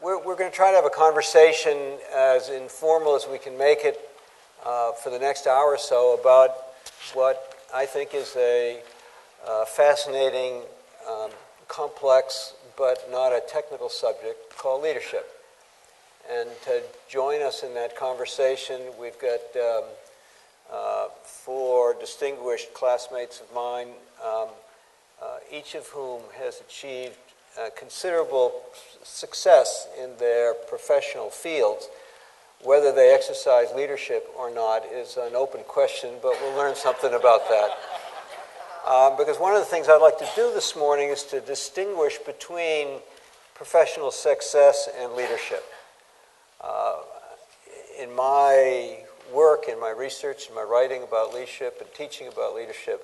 We're going to try to have a conversation as informal as we can make it for the next hour or so about what I think is a fascinating, complex, but not a technical subject called leadership. And to join us in that conversation, we've got four distinguished classmates of mine, each of whom has achieved considerable success in their professional fields. Whether they exercise leadership or not is an open question, but we'll learn something about that. Because one of the things I'd like to do this morning is to distinguish between professional success and leadership. In my work, in my research, in my writing about leadership and teaching about leadership,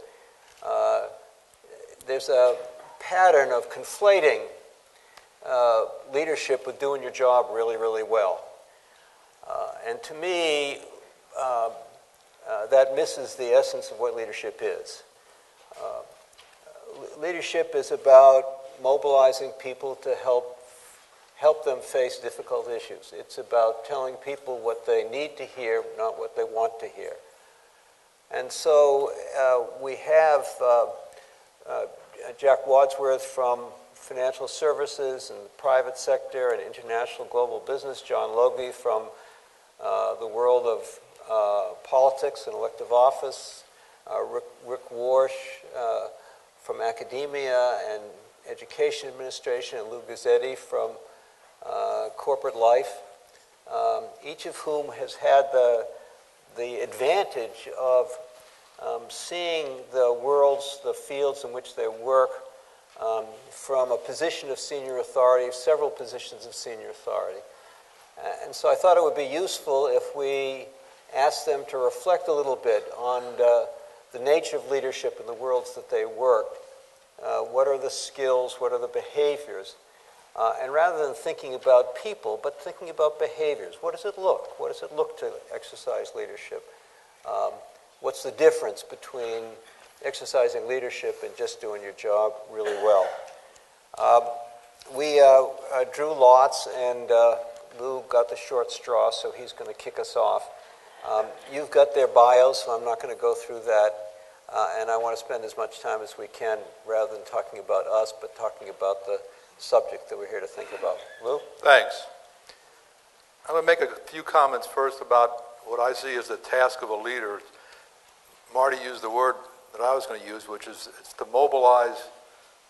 there's a pattern of conflating leadership with doing your job really, really well. And to me, that misses the essence of what leadership is. Leadership is about mobilizing people to help them face difficult issues. It's about telling people what they need to hear, not what they want to hear. And so we have Jack Wadsworth from financial services and the private sector and international global business, John Logie from the world of politics and elective office, Rick Warch from academia and education administration, and Lou Guzzetti from corporate life, each of whom has had the advantage of seeing the fields in which they work from a position of senior authority, several positions of senior authority. And so I thought it would be useful if we asked them to reflect a little bit on the nature of leadership in the worlds that they work. What are the skills? What are the behaviors? And rather than thinking about people, but thinking about behaviors. What does it look? What does it look to exercise leadership? What's the difference between exercising leadership and just doing your job really well? We drew lots, and Lou got the short straw, so he's going to kick us off. You've got their bios, so I'm not going to go through that. And I want to spend as much time as we can, rather than talking about us, but talking about the subject that we're here to think about. Lou? Thanks. I'm going to make a few comments first about what I see as the task of a leader. Marty used the word that I was going to use, which is it's to mobilize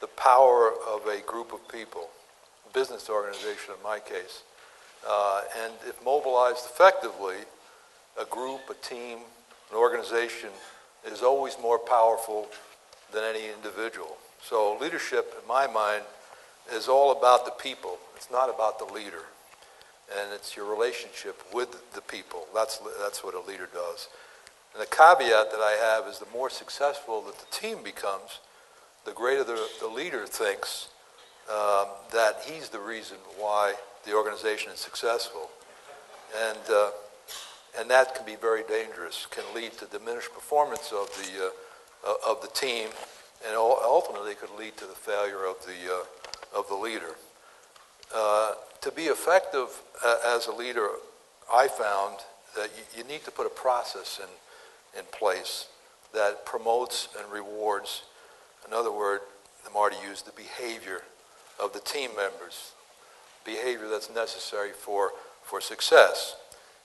the power of a group of people, a business organization in my case. And if mobilized effectively, a group, a team, an organization is always more powerful than any individual. So leadership, in my mind, is all about the people. It's not about the leader. And it's your relationship with the people. That's what a leader does. And the caveat that I have is the more successful that the team becomes, the greater the leader thinks that he's the reason why the organization is successful. And that can be very dangerous, can lead to diminished performance of the team, and ultimately could lead to the failure of the leader. To be effective as a leader, I found that you need to put a process in place that promotes and rewards, another word that Marty used, the behavior of the team members, behavior that's necessary for success.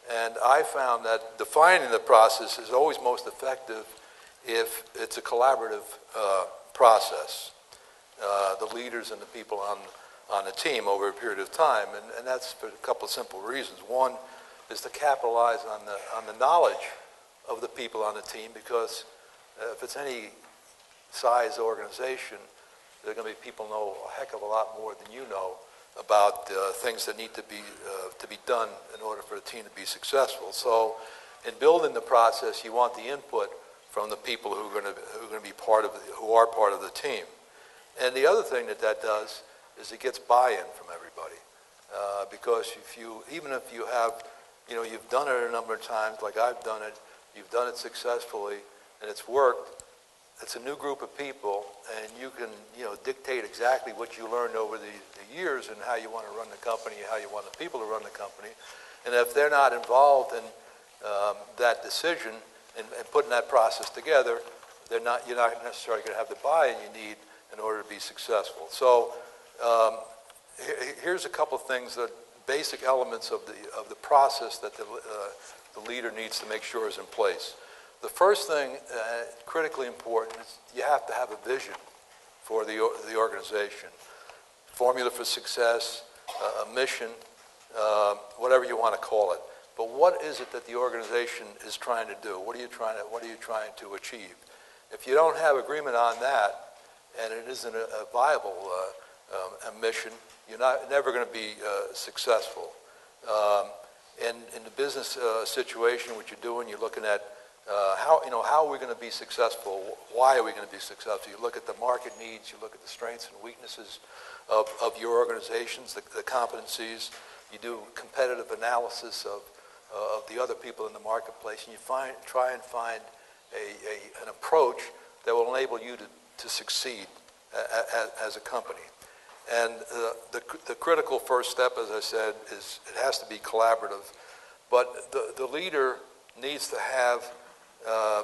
And I found that defining the process is always most effective if it's a collaborative process. The leaders and the people on the team over a period of time, and that's for a couple of simple reasons. One is to capitalize on the knowledge of the people on the team, because if it's any size organization, there are going to be people know a heck of a lot more than you know about things that need to be done in order for the team to be successful. So, in building the process, you want the input from the people who are going to be who are part of the team. And the other thing that does is it gets buy-in from everybody, because even if you have, you've done it a number of times, like I've done it, you've done it successfully, and it's worked. it's a new group of people, and you can, dictate exactly what you learned over the years and how you want to run the company, how you want the people to run the company. And if they're not involved in that decision and putting that process together, you're not necessarily going to have the buy-in you need in order to be successful. So here's a couple of things, that basic elements of the process that the leader needs to make sure is in place. The first thing, critically important, is you have to have a vision for the organization. Formula for success, a mission, whatever you want to call it. But what is it that the organization is trying to do? What are you trying to achieve? If you don't have agreement on that, and it isn't a viable mission, you're never going to be successful. And in the business situation, what you're doing, you're looking at how are we going to be successful? Why are we going to be successful? You look at the market needs, you look at the strengths and weaknesses of your organizations, the competencies. You do competitive analysis of the other people in the marketplace, and you try and find an approach that will enable you to succeed as a company. And the critical first step, as I said, is it has to be collaborative. But the leader needs to have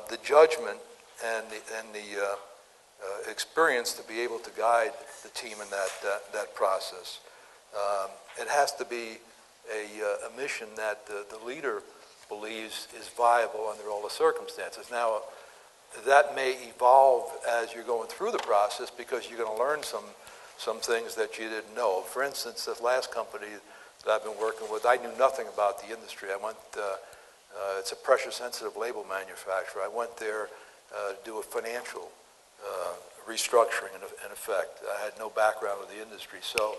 the judgment and the experience to be able to guide the team in that process. It has to be a mission that the leader believes is viable under all the circumstances. Now, that may evolve as you're going through the process, because you're going to learn some things that you didn't know. For instance, this last company that I've been working with, I knew nothing about the industry. I went, it's a pressure-sensitive label manufacturer. I went there to do a financial restructuring in effect. I had no background with the industry. So,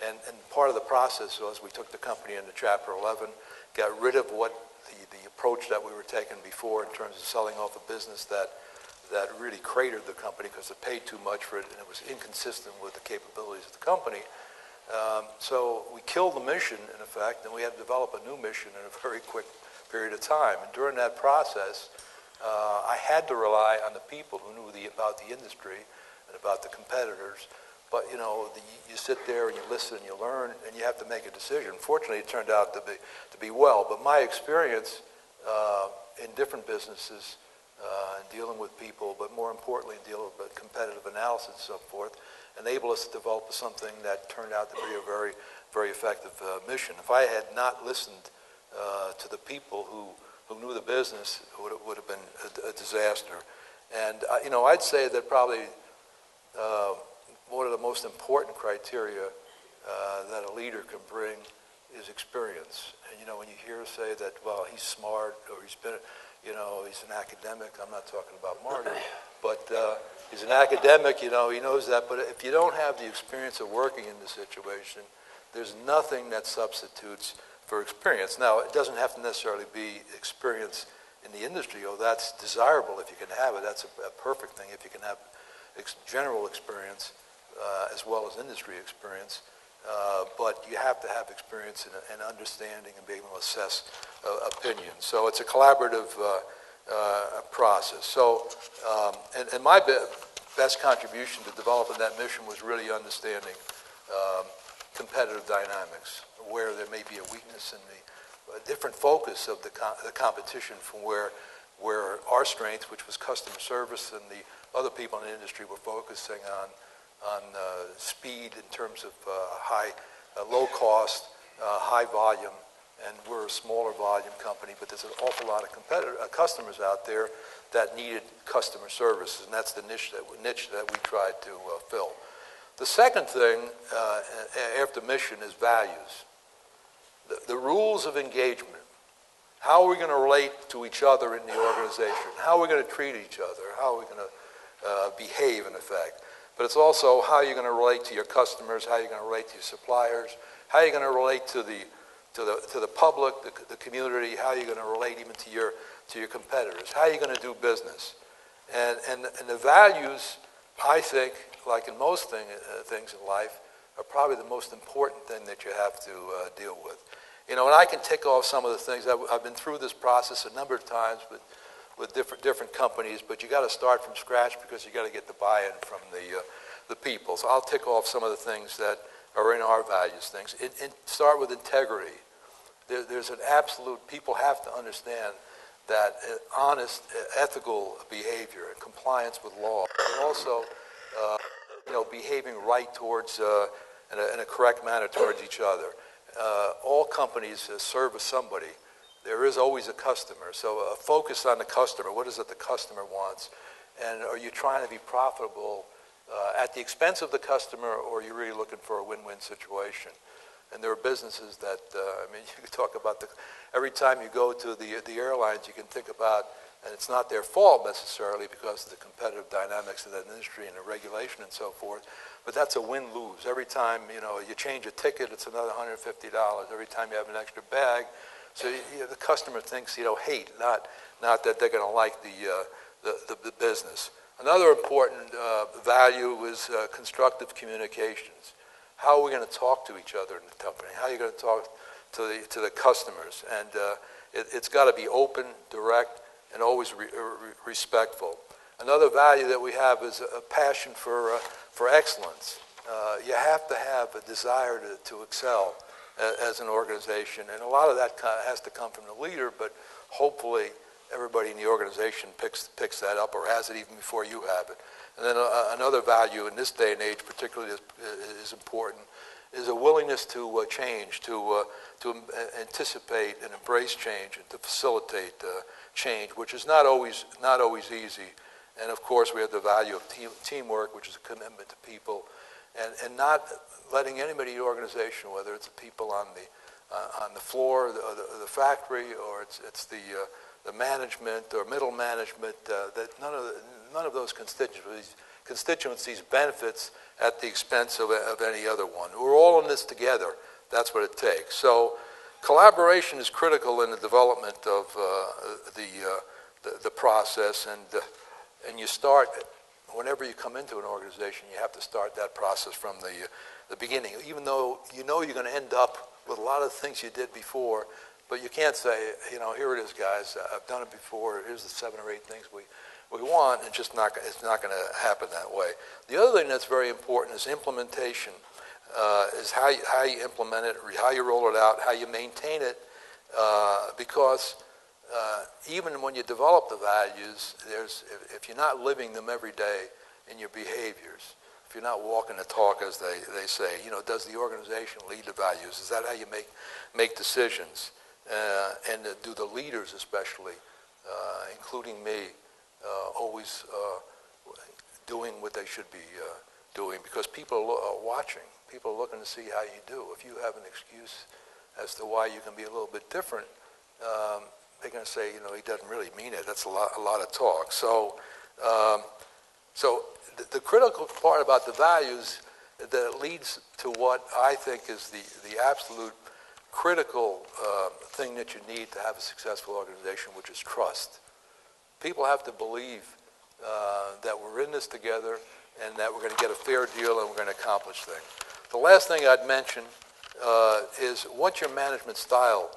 and part of the process was we took the company into Chapter 11, got rid of what the approach that we were taking before in terms of selling off a business that really cratered the company because it paid too much for it and it was inconsistent with the capabilities of the company. So we killed the mission, in effect, and we had to develop a new mission in a very quick period of time. And during that process, I had to rely on the people who knew about the industry and about the competitors. But, you sit there and you listen and you learn, and you have to make a decision. Fortunately, it turned out to be well. But my experience in different businesses, dealing with people, but more importantly, dealing with competitive analysis and so forth, enabled us to develop something that turned out to be a very, very effective mission. If I had not listened to the people who knew the business, it would have been a disaster. And, I'd say that probably one of the most important criteria that a leader can bring is experience. And, when you hear say that, well, he's smart, or he's been, he's an academic. I'm not talking about Marty, but he's an academic, he knows that. But if you don't have the experience of working in the situation, there's nothing that substitutes for experience. Now, it doesn't have to necessarily be experience in the industry. Oh, that's desirable if you can have it. That's a perfect thing if you can have general experience as well as industry experience. But you have to have experience and understanding and be able to assess opinions. So it's a collaborative process. So, and my best contribution to developing that mission was really understanding competitive dynamics, where there may be a weakness in the different focus of the competition from where our strength, which was customer service, and the other people in the industry were focusing on speed in terms of low cost, high volume, and we're a smaller volume company, but there's an awful lot of customers out there that needed customer services, and that's the niche that we tried to fill. The second thing after mission is values. The rules of engagement. How are we going to relate to each other in the organization? How are we going to treat each other? How are we going to behave, in effect? But it's also how you're going to relate to your customers, how you're going to relate to your suppliers, how you're going to relate to the public, the community, how you're going to relate even to your competitors, how you're going to do business. And the values, I think, like in most things in life, are probably the most important thing that you have to deal with. And I can tick off some of the things. I've been through this process a number of times with different companies, but you got to start from scratch because you got to get the buy-in from the people. So I'll tick off some of the things that are in our values things. Start with integrity. There's an absolute, people have to understand that honest, ethical behavior and compliance with law, and also behaving right towards, in a correct manner towards each other. All companies service somebody. There is always a customer, so a focus on the customer. What is it the customer wants? And are you trying to be profitable at the expense of the customer, or are you really looking for a win-win situation? And there are businesses that, you could talk about every time you go to the airlines, you can think about, and it's not their fault necessarily because of the competitive dynamics of that industry and the regulation and so forth, but that's a win-lose. Every time, you change a ticket, it's another $150. Every time you have an extra bag, so the customer thinks, hate, not that they're going to like the business. Another important value is constructive communications. How are we going to talk to each other in the company? How are you going to talk to the customers? And it's got to be open, direct, and always respectful. Another value that we have is a passion for excellence. You have to have a desire to excel as an organization, and a lot of that has to come from the leader, but hopefully everybody in the organization picks that up or has it even before you have it. And then another value in this day and age particularly is important, is a willingness to change, to anticipate and embrace change, and to facilitate change, which is not always easy. And of course we have the value of teamwork, which is a commitment to people, and not letting anybody in the organization, whether it's the people on the floor, the factory, or it's the management or middle management, that none of those constituencies benefits at the expense of any other one. We're all in this together. That's what it takes. So collaboration is critical in the development of the process, and you start, whenever you come into an organization, you have to start that process from the beginning, even though you're going to end up with a lot of things you did before, but you can't say, here it is, guys, I've done it before, here's the 7 or 8 things we want, and it's not going to happen that way. The other thing that's very important is implementation, is how you implement it, how you roll it out, how you maintain it, because even when you develop the values, if you're not living them every day in your behaviors, if you're not walking the talk, as they say, does the organization lead the values? Is that how you make decisions? And do the leaders especially, including me, always doing what they should be doing? Because people are watching. People are looking to see how you do. If you have an excuse as to why you can be a little bit different, they're going to say, he doesn't really mean it. That's a lot of talk. So the critical part about the values that leads to what I think is the absolute critical thing that you need to have a successful organization, which is trust. People have to believe that we're in this together and that we're going to get a fair deal and we're going to accomplish things. The last thing I'd mention is what's your management style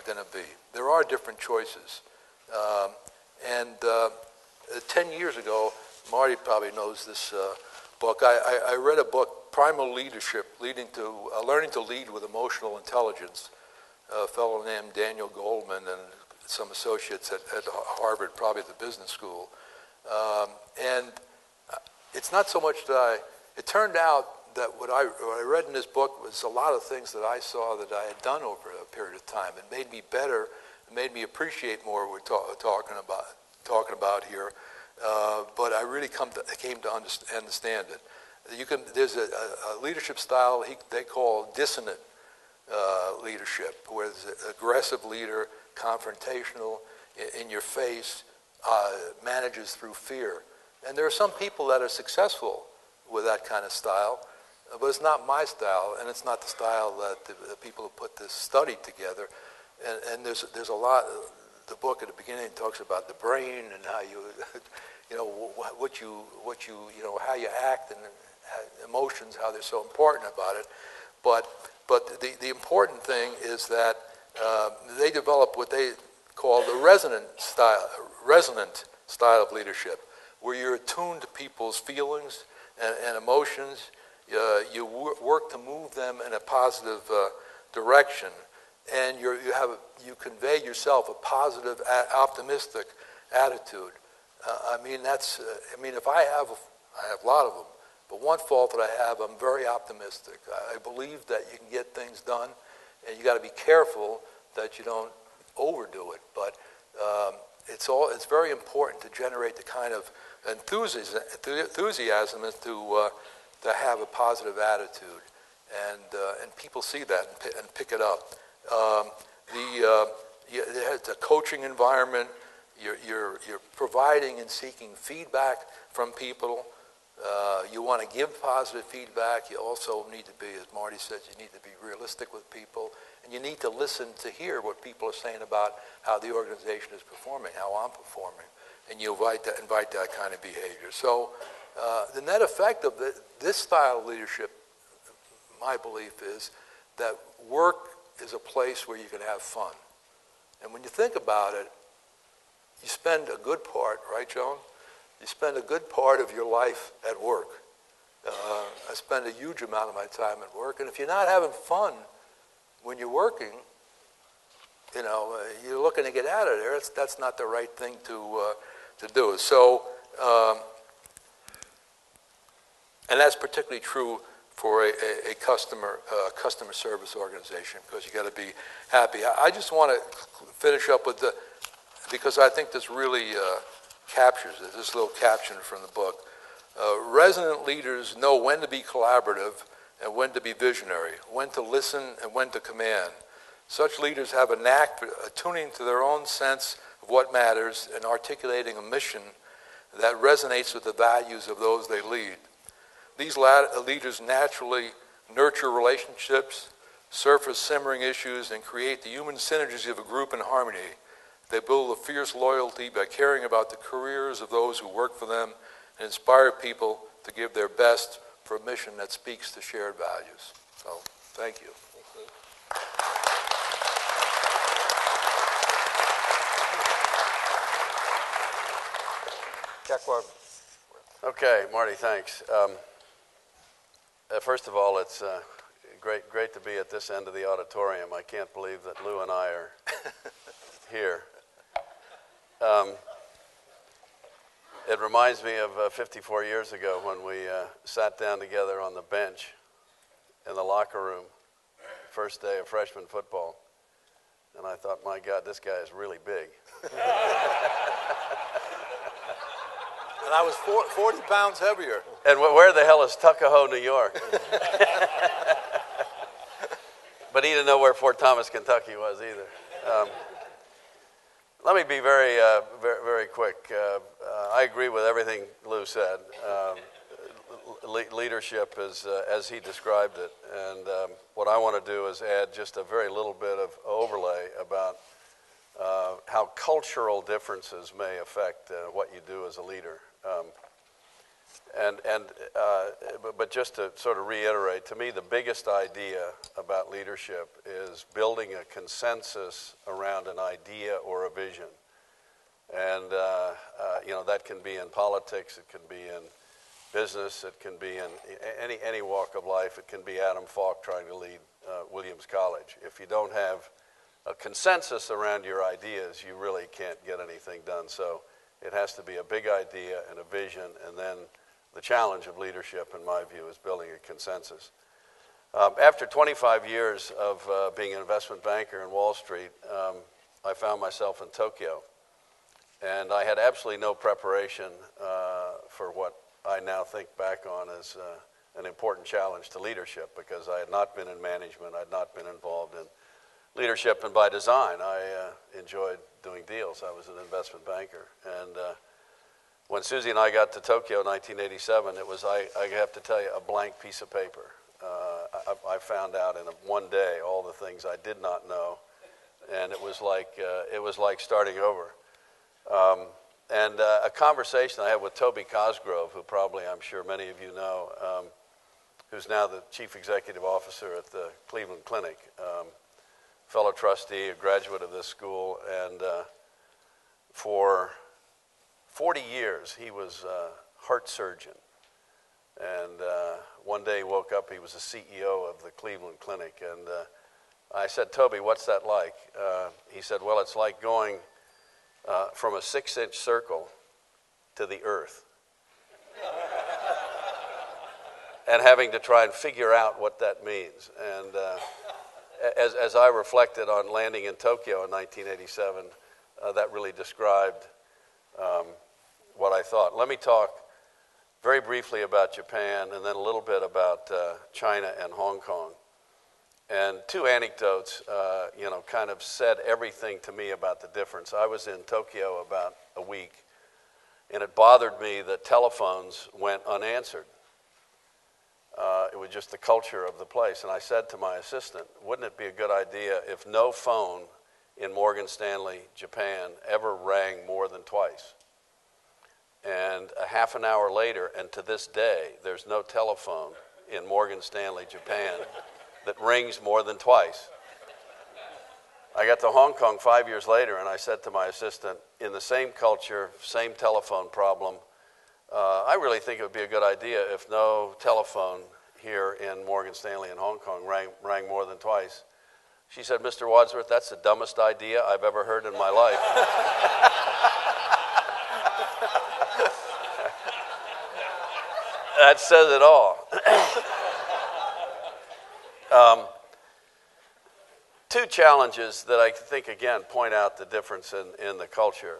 going to be? There are different choices. 10 years ago, Marty probably knows this book. I read a book, Primal Leadership, Learning to Lead with Emotional Intelligence. A fellow named Daniel Goldman and some associates at Harvard, probably at the business school. And it's not so much that it turned out that what I read in this book was a lot of things that I saw that I had done over a period of time. It made me better. It made me appreciate more what we're talking about here. But I really came to understand it. There's a leadership style they call dissonant leadership, where there's an aggressive leader, confrontational, in your face, manages through fear. And there are some people that are successful with that kind of style, but it's not my style, and it's not the style that the people who put this study together. And there's a lot. The book at the beginning talks about the brain and how how you act, and emotions, how they're so important about it. But the important thing is that they develop what they called the resonant style of leadership, where you're attuned to people's feelings and emotions. You work to move them in a positive direction, and you convey yourself a positive, optimistic attitude. If I have a lot of them, but one fault that I have, I'm very optimistic. I believe that you can get things done, and you got to be careful that you don't overdo it. But it's very important to generate the kind of enthusiasm to have a positive attitude, and people see that and pick it up. The coaching environment, you're providing and seeking feedback from people. You want to give positive feedback. You also need to be, as Marty said, you need to be realistic with people, and you need to listen to hear what people are saying about how the organization is performing, how I'm performing, and you invite that kind of behavior. So the net effect of this style of leadership, my belief is that work is a place where you can have fun. And when you think about it, you spend a good part, right, Joan? You spend a good part of your life at work. I spend a huge amount of my time at work, and if you're not having fun when you're working, you're looking to get out of there. That's not the right thing to do. So, and that's particularly true for a customer service organization, because you got to be happy. I just want to finish up with because I think this really captures it, this little caption from the book. Resident leaders know when to be collaborative and when to be visionary, when to listen and when to command. Such leaders have a knack for attuning to their own sense of what matters and articulating a mission that resonates with the values of those they lead. These leaders naturally nurture relationships, surface simmering issues, and create the human synergies of a group in harmony. They build a fierce loyalty by caring about the careers of those who work for them and inspire people to give their best for a mission that speaks to shared values. So, thank you. Jack Wadsworth. Okay, Marty, thanks. First of all, it's great to be at this end of the auditorium. I can't believe that Lou and I are here. It reminds me of 54 years ago when we sat down together on the bench in the locker room, first day of freshman football, and I thought, my God, this guy is really big. And I was 40 pounds heavier. And where the hell is Tuckahoe, New York? But he didn't know where Fort Thomas, Kentucky was either. Let me be very, very quick. I agree with everything Lou said. Leadership is as he described it, and what I want to do is add just a very little bit of overlay about how cultural differences may affect what you do as a leader. But just to sort of reiterate, to me, the biggest idea about leadership is building a consensus around an idea or a vision. And, that can be in politics, it can be in business, it can be in any walk of life. It can be Adam Falk trying to lead Williams College. If you don't have a consensus around your ideas, you really can't get anything done. So it has to be a big idea and a vision, and then the challenge of leadership, in my view, is building a consensus. After 25 years of being an investment banker in Wall Street, I found myself in Tokyo. And I had absolutely no preparation for what I now think back on as an important challenge to leadership, because I had not been in management, I had not been involved in leadership, and by design, I enjoyed doing deals. I was an investment banker. And when Susie and I got to Tokyo in 1987, it was, I have to tell you, a blank piece of paper. I found out in one day all the things I did not know, and it was like starting over. And a conversation I had with Toby Cosgrove, who probably I'm sure many of you know, who's now the chief executive officer at the Cleveland Clinic. fellow trustee, a graduate of this school, and for 40 years he was a heart surgeon. And one day he woke up, he was the CEO of the Cleveland Clinic, and I said, Toby, what's that like? He said, well, it's like going from a 6-inch circle to the earth and having to try and figure out what that means. And as I reflected on landing in Tokyo in 1987, that really described what I thought. Let me talk very briefly about Japan and then a little bit about China and Hong Kong. And two anecdotes, kind of said everything to me about the difference. I was in Tokyo about a week, and it bothered me that telephones went unanswered. It was just the culture of the place. And I said to my assistant, wouldn't it be a good idea if no phone in Morgan Stanley, Japan, ever rang more than twice? And a half an hour later, and to this day, there's no telephone in Morgan Stanley, Japan, that rings more than twice. I got to Hong Kong 5 years later, and I said to my assistant, in the same culture, same telephone problem, I really think it would be a good idea if no telephone here in Morgan Stanley in Hong Kong rang more than twice. She said, Mr. Wadsworth, that's the dumbest idea I've ever heard in my life. That says it all. Two challenges that I think, again, point out the difference in the culture.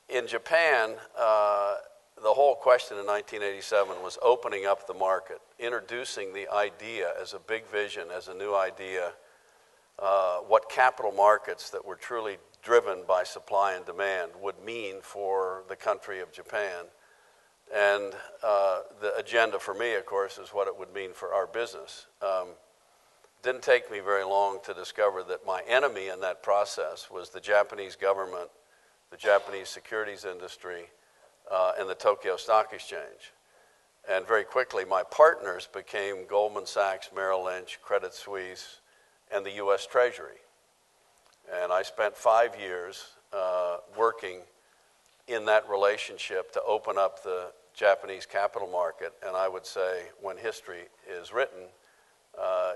In Japan, the whole question in 1987 was opening up the market, introducing the idea as a big vision, as a new idea, what capital markets that were truly driven by supply and demand would mean for the country of Japan. And the agenda for me, of course, is what it would mean for our business. Didn't take me very long to discover that my enemy in that process was the Japanese government, the Japanese securities industry, and the Tokyo Stock Exchange. And very quickly, my partners became Goldman Sachs, Merrill Lynch, Credit Suisse, and the U.S. Treasury. And I spent 5 years working in that relationship to open up the Japanese capital market. And I would say when history is written,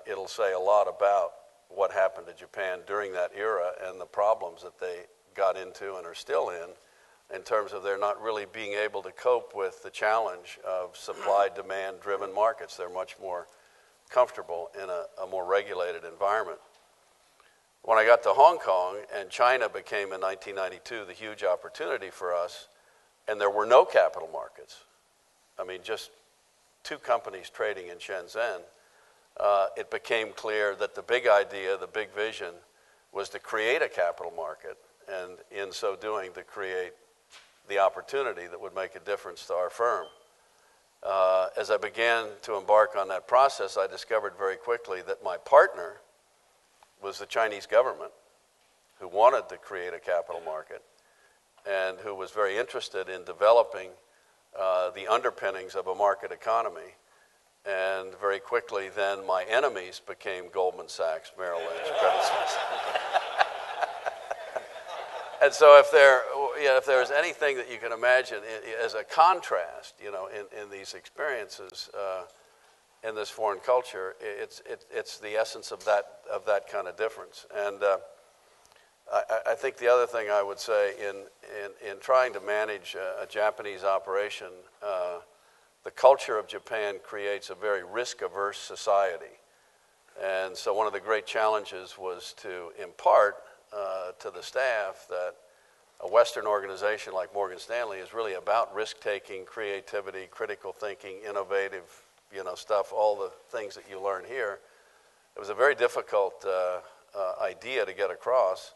it'll say a lot about what happened to Japan during that era and the problems that they got into and are still in terms of their not really being able to cope with the challenge of supply-demand driven markets. They're much more comfortable in a more regulated environment. When I got to Hong Kong and China became in 1992 the huge opportunity for us, and there were no capital markets, I mean just two companies trading in Shenzhen, it became clear that the big idea, the big vision, was to create a capital market, and in so doing to create the opportunity that would make a difference to our firm. As I began to embark on that process, I discovered very quickly that my partner was the Chinese government, who wanted to create a capital market and who was very interested in developing the underpinnings of a market economy. And very quickly then my enemies became Goldman Sachs, Merrill Lynch, Credit Suisse. And so if there's anything that you can imagine as a contrast, in these experiences in this foreign culture, it's the essence of that kind of difference. And I think the other thing I would say in trying to manage a Japanese operation, the culture of Japan creates a very risk-averse society. And so one of the great challenges was to impart to the staff that a Western organization like Morgan Stanley is really about risk-taking, creativity, critical thinking, innovative, stuff, all the things that you learn here. It was a very difficult idea to get across.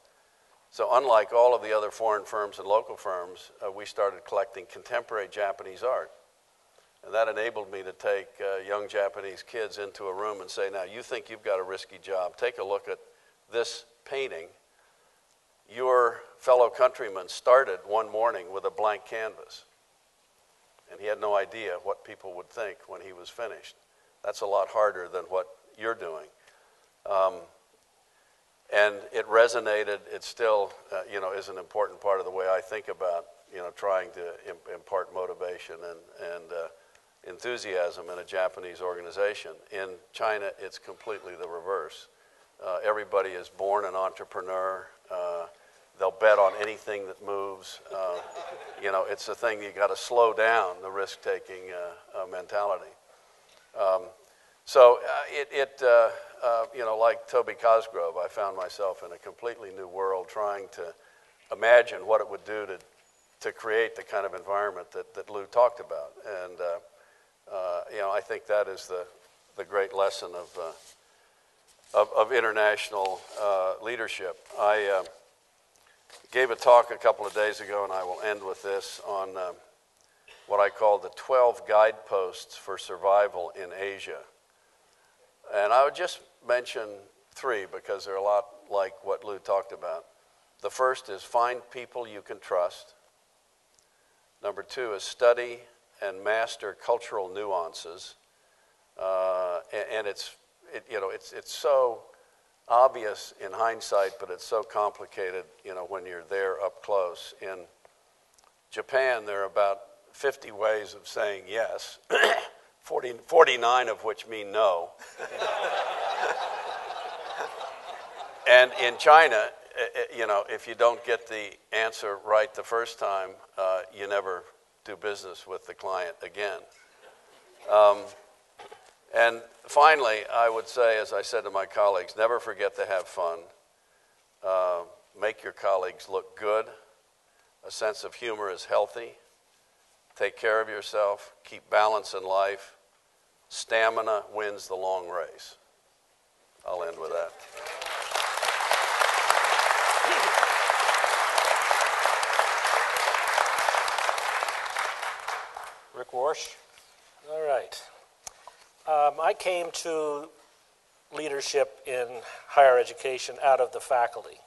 So unlike all of the other foreign firms and local firms, we started collecting contemporary Japanese art. And that enabled me to take young Japanese kids into a room and say, now, you think you've got a risky job. Take a look at this painting. Your fellow countryman started one morning with a blank canvas. And he had no idea what people would think when he was finished. That's a lot harder than what you're doing. And it resonated. It still, is an important part of the way I think about, trying to impart motivation and enthusiasm in a Japanese organization. In China, it's completely the reverse. Everybody is born an entrepreneur. They'll bet on anything that moves. It's a thing you got to slow down, the risk-taking mentality. Like Toby Cosgrove, I found myself in a completely new world trying to imagine what it would do to create the kind of environment that Lou talked about. And, I think that is the great lesson of international leadership. I gave a talk a couple of days ago, and I will end with this, on what I call the 12 guideposts for survival in Asia. And I would just mention 3 because they're a lot like what Lou talked about. The first is find people you can trust. Number 2 is study and master cultural nuances. And it's so obvious in hindsight, but it's so complicated, when you're there up close. In Japan, there are about 50 ways of saying yes, 49 of which mean no. And in China, if you don't get the answer right the first time, you never do business with the client again. And finally, I would say, as I said to my colleagues, never forget to have fun. Make your colleagues look good. A sense of humor is healthy. Take care of yourself. Keep balance in life. Stamina wins the long race. I'll end with that. Rick Warch. All right. I came to leadership in higher education out of the faculty.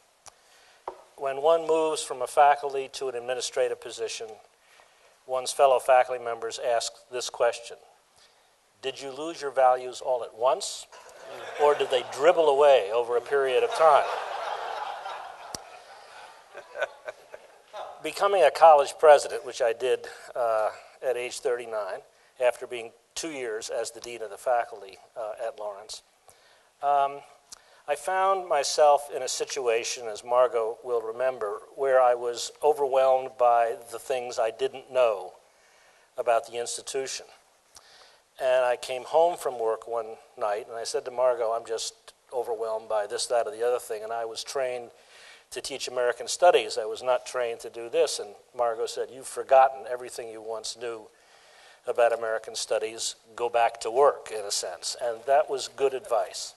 When one moves from a faculty to an administrative position, one's fellow faculty members ask this question: did you lose your values all at once, or did they dribble away over a period of time? Becoming a college president, which I did at age 39, after being 2 years as the dean of the faculty at Lawrence, I found myself in a situation, as Margot will remember, where I was overwhelmed by the things I didn't know about the institution. And I came home from work one night, and I said to Margot, I'm just overwhelmed by this, that, or the other thing, and I was trained to teach American studies. I was not trained to do this. And Margot said, you've forgotten everything you once knew about American studies. Go back to work, in a sense. And that was good advice.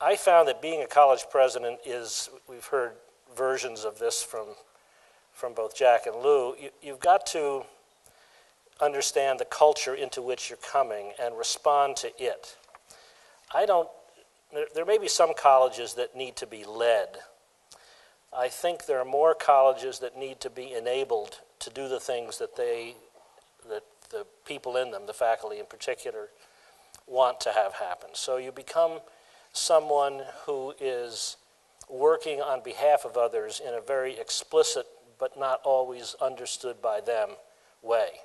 I found that being a college president is, we've heard versions of this from both Jack and Lou, you've got to understand the culture into which you're coming and respond to it. There may be some colleges that need to be led. I think there are more colleges that need to be enabled to do the things that the people in them, the faculty in particular, want to have happen. So you become someone who is working on behalf of others in a very explicit but not always understood by them way.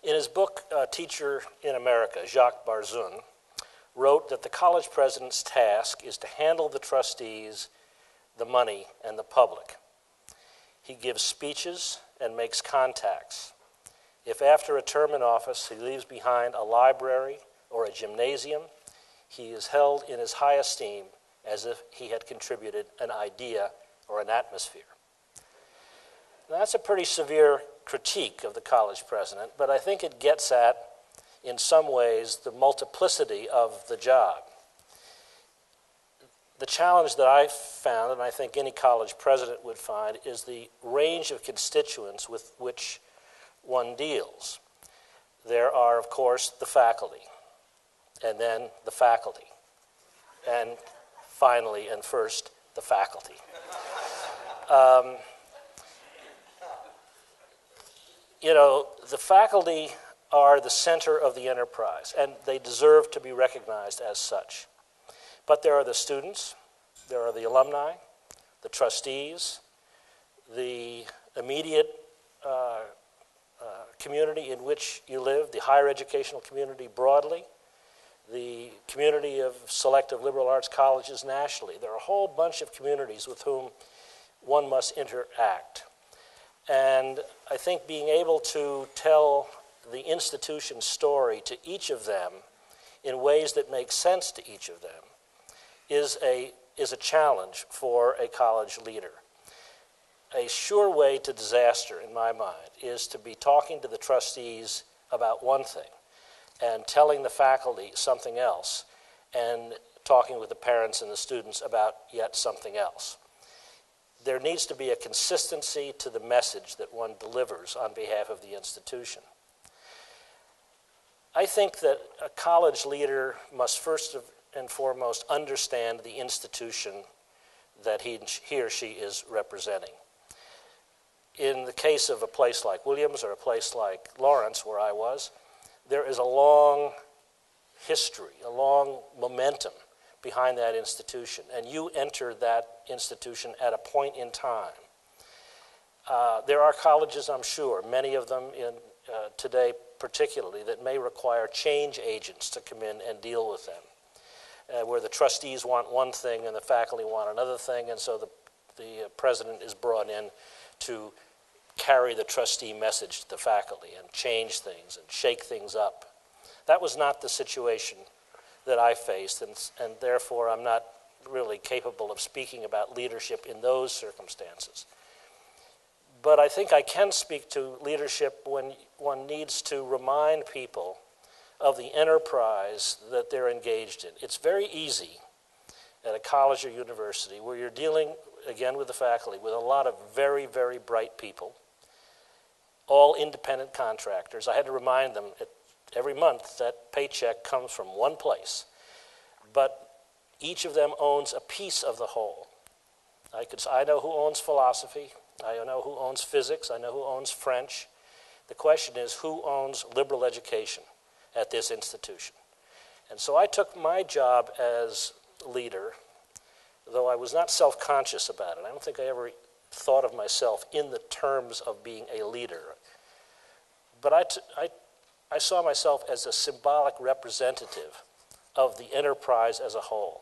In his book, Teacher in America, Jacques Barzun wrote that the college president's task is to handle the trustees, the money, and the public. He gives speeches and makes contacts. If after a term in office he leaves behind a library or a gymnasium, he is held in as high esteem as if he had contributed an idea or an atmosphere. Now, that's a pretty severe critique of the college president, but I think it gets at, in some ways, the multiplicity of the job. The challenge that I found, and I think any college president would find, is the range of constituents with which one deals. There are, of course, the faculty, and then the faculty, and finally and first, the faculty. The faculty are the center of the enterprise, and they deserve to be recognized as such. But there are the students, there are the alumni, the trustees, the immediate community in which you live, the higher educational community broadly, the community of selective liberal arts colleges nationally. There are a whole bunch of communities with whom one must interact. And I think being able to tell the institution's story to each of them in ways that make sense to each of them is a challenge for a college leader. A sure way to disaster, in my mind, is to be talking to the trustees about one thing and telling the faculty something else and talking with the parents and the students about yet something else. There needs to be a consistency to the message that one delivers on behalf of the institution. I think that a college leader must first and foremost understand the institution that he or she is representing. In the case of a place like Williams or a place like Lawrence, where I was, there is a long history, a long momentum behind that institution, and you enter that institution at a point in time. There are colleges, I'm sure, many of them today particularly, that may require change agents to come in and deal with them, where the trustees want one thing and the faculty want another thing, and so the president is brought in to carry the trustee message to the faculty and change things and shake things up. That was not the situation that I faced, and therefore I'm not really capable of speaking about leadership in those circumstances. But I think I can speak to leadership when one needs to remind people of the enterprise that they're engaged in. It's very easy at a college or university where you're dealing, again with the faculty, with a lot of very, very bright people, all independent contractors. I had to remind them every month that paycheck comes from one place, but each of them owns a piece of the whole. I know who owns philosophy, I know who owns physics, I know who owns French. The question is, who owns liberal education at this institution? And so I took my job as leader, though I was not self-conscious about it. I don't think I ever thought of myself in the terms of being a leader. But I saw myself as a symbolic representative of the enterprise as a whole.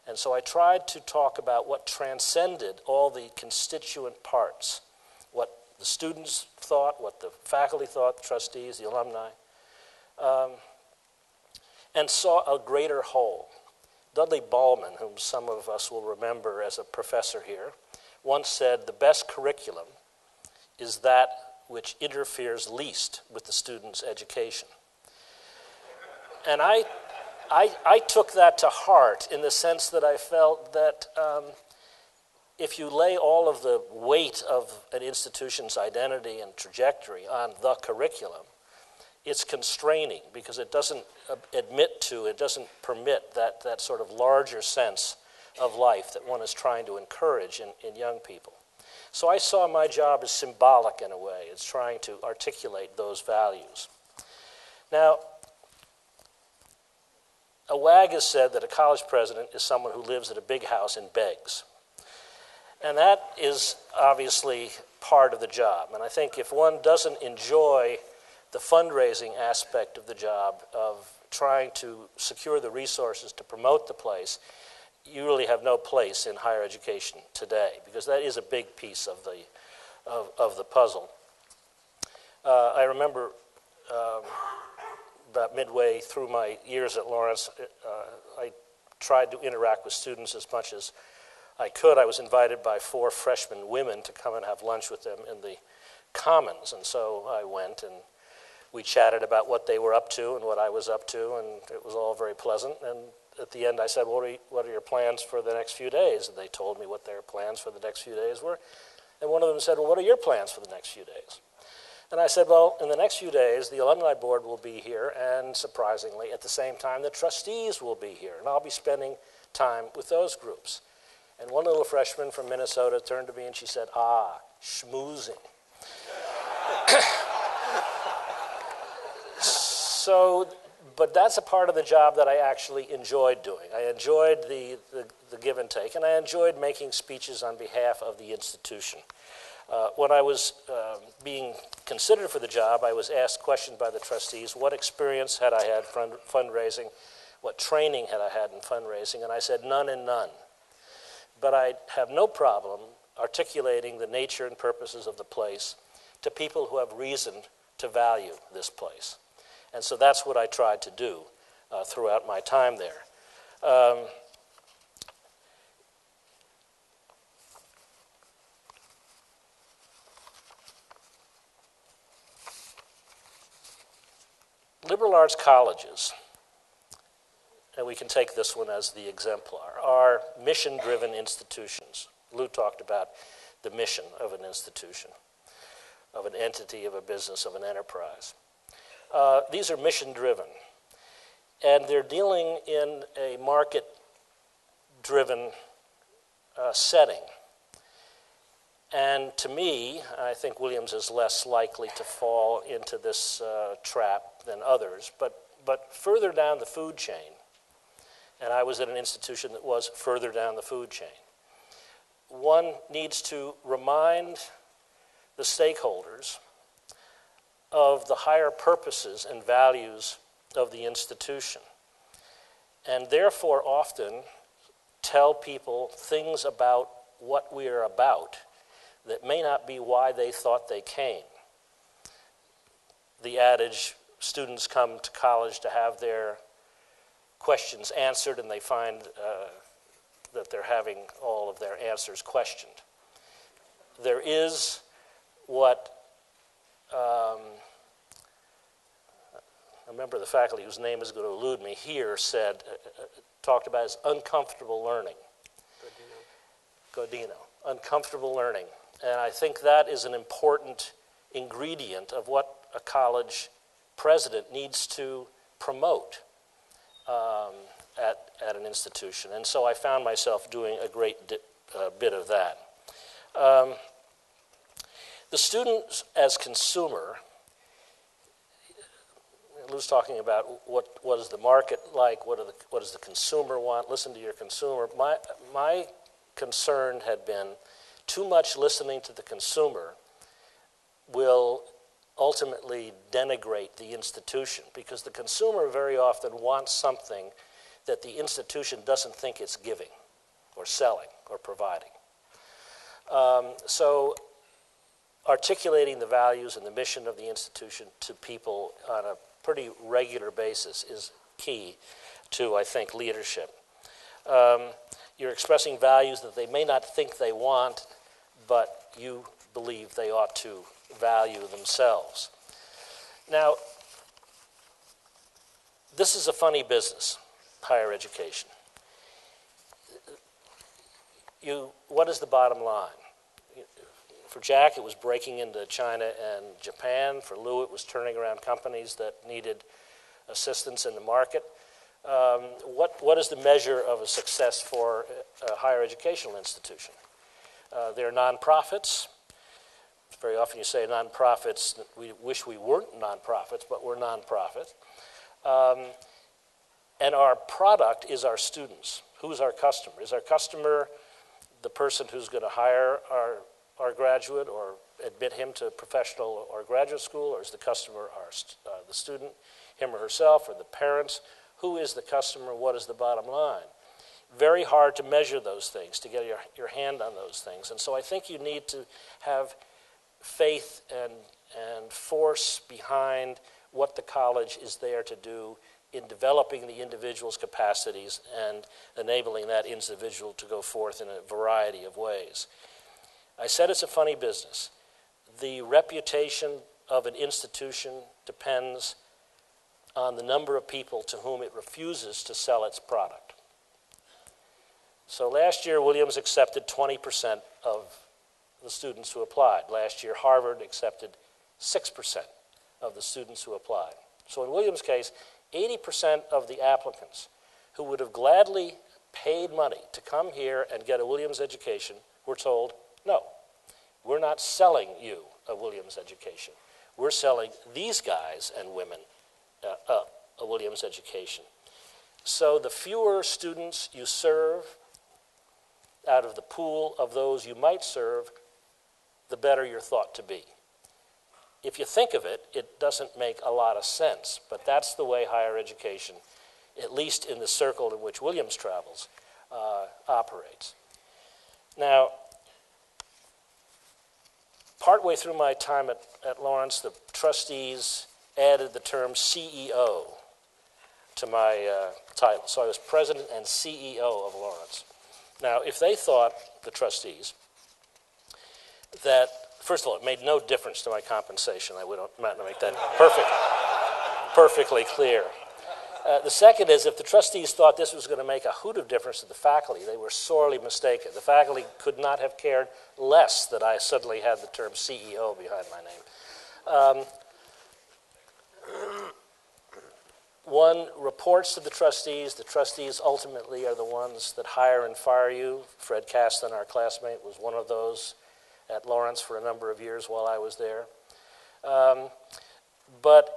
And so I tried to talk about what transcended all the constituent parts, what the students thought, what the faculty thought, the trustees, the alumni, and saw a greater whole. Dudley Ballman, whom some of us will remember as a professor here, once said, "The best curriculum is that which interferes least with the student's education." And I took that to heart in the sense that I felt that if you lay all of the weight of an institution's identity and trajectory on the curriculum, it's constraining because it doesn't it doesn't permit that sort of larger sense of life that one is trying to encourage in young people. So I saw my job as symbolic in a way. It's trying to articulate those values. Now, a wag has said that a college president is someone who lives at a big house and begs. And that is obviously part of the job. And I think if one doesn't enjoy the fundraising aspect of the job of trying to secure the resources to promote the place, you really have no place in higher education today, because that is a big piece of the puzzle. I remember about midway through my years at Lawrence, I tried to interact with students as much as I could. I was invited by 4 freshman women to come and have lunch with them in the Commons, and so I went and we chatted about what they were up to and what I was up to, and it was all very pleasant. And at the end I said, what are your plans for the next few days? And they told me what their plans for the next few days were. And one of them said, well, what are your plans for the next few days? And I said, well, in the next few days, the alumni board will be here, and surprisingly, at the same time, the trustees will be here, and I'll be spending time with those groups. And one little freshman from Minnesota turned to me and she said, schmoozing. But that's a part of the job that I actually enjoyed doing. I enjoyed the give and take, and I enjoyed making speeches on behalf of the institution. When I was being considered for the job, I was asked questions by the trustees, what experience had I had fundraising, what training had I had in fundraising, and I said none and none. But I have no problem articulating the nature and purposes of the place to people who have reason to value this place. And so that's what I tried to do throughout my time there. Liberal arts colleges, and we can take this one as the exemplar, are mission-driven institutions. Lou talked about the mission of an institution, of an entity, of a business, of an enterprise. These are mission-driven, and they're dealing in a market-driven setting. And to me, I think Williams is less likely to fall into this trap than others, but further down the food chain, and I was at an institution that was further down the food chain, one needs to remind the stakeholders of the higher purposes and values of the institution, and therefore often tell people things about what we are about that may not be why they thought they came. The adage, students come to college to have their questions answered, and they find that they're having all of their answers questioned. There is what a member of the faculty whose name is going to elude me here said, talked about as uncomfortable learning. Godino. Uncomfortable learning. And I think that is an important ingredient of what a college president needs to promote at an institution. And so I found myself doing a great bit of that. The students as consumer, Lou's talking about what is the market like, what does the consumer want, listen to your consumer. My concern had been too much listening to the consumer will ultimately denigrate the institution, because the consumer very often wants something that the institution doesn't think it's giving or selling or providing. So articulating the values and the mission of the institution to people on a pretty regular basis is key to, I think, leadership. You're expressing values that they may not think they want, but you believe they ought to value themselves. Now, this is a funny business, higher education. What is the bottom line? For Jack, it was breaking into China and Japan. For Lou, it was turning around companies that needed assistance in the market. What is the measure of a success for a higher educational institution? They're nonprofits. Very often you say nonprofits, we wish we weren't nonprofits, but we're nonprofits. And our product is our students. Who's our customer? Is our customer the person who's going to hire our graduate or admit him to professional or graduate school, or is the customer the student, him or herself, or the parents? Who is the customer? What is the bottom line? Very hard to measure those things, to get your hand on those things. And so I think you need to have faith and force behind what the college is there to do in developing the individual's capacities and enabling that individual to go forth in a variety of ways. I said it's a funny business. The reputation of an institution depends on the number of people to whom it refuses to sell its product. So last year, Williams accepted 20% of the students who applied. Last year, Harvard accepted 6% of the students who applied. So in Williams' case, 80% of the applicants who would have gladly paid money to come here and get a Williams education were told, no, we're not selling you a Williams education. We're selling these guys and women a Williams education. So the fewer students you serve out of the pool of those you might serve, the better you're thought to be. If you think of it, it doesn't make a lot of sense, but that's the way higher education, at least in the circle in which Williams travels, operates. Now, partway through my time at Lawrence, the trustees added the term CEO to my title. So I was president and CEO of Lawrence. Now, if they thought, the trustees, that, first of all, it made no don't to my compensation. I'm not going to make that perfectly clear. The second is, if the trustees thought this was going to make a hoot of difference to the faculty, they were sorely mistaken. The faculty could not have cared less that I suddenly had the term CEO behind my name. One reports to the trustees. The trustees ultimately are the ones that hire and fire you. Fred Caston, our classmate, was one of those at Lawrence for a number of years while I was there. But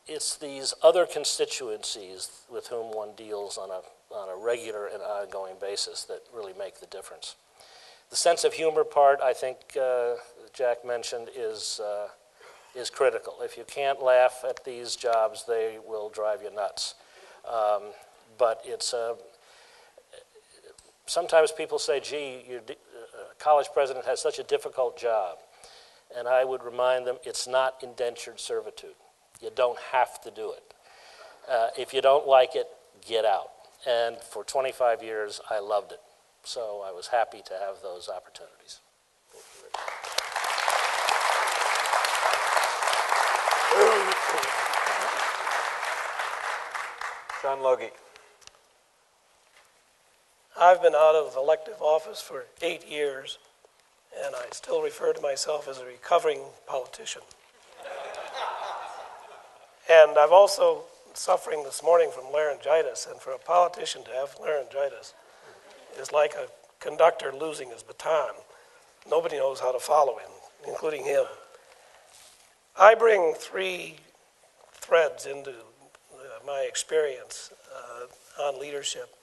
it's these other constituencies with whom one deals on a regular and ongoing basis that really make the difference. The sense of humor part, I think Jack mentioned, is critical. If you can't laugh at these jobs, they will drive you nuts. But it's sometimes people say, gee, a college president has such a difficult job. And I would remind them, it's not indentured servitude. You don't have to do it. If you don't like it, get out. And for 25 years, I loved it. So I was happy to have those opportunities. John Logie. I've been out of elective office for 8 years, and I still refer to myself as a recovering politician. And I've also suffering this morning from laryngitis, and for a politician to have laryngitis is like a conductor losing his baton. Nobody knows how to follow him, including him. I bring 3 threads into my experience on leadership.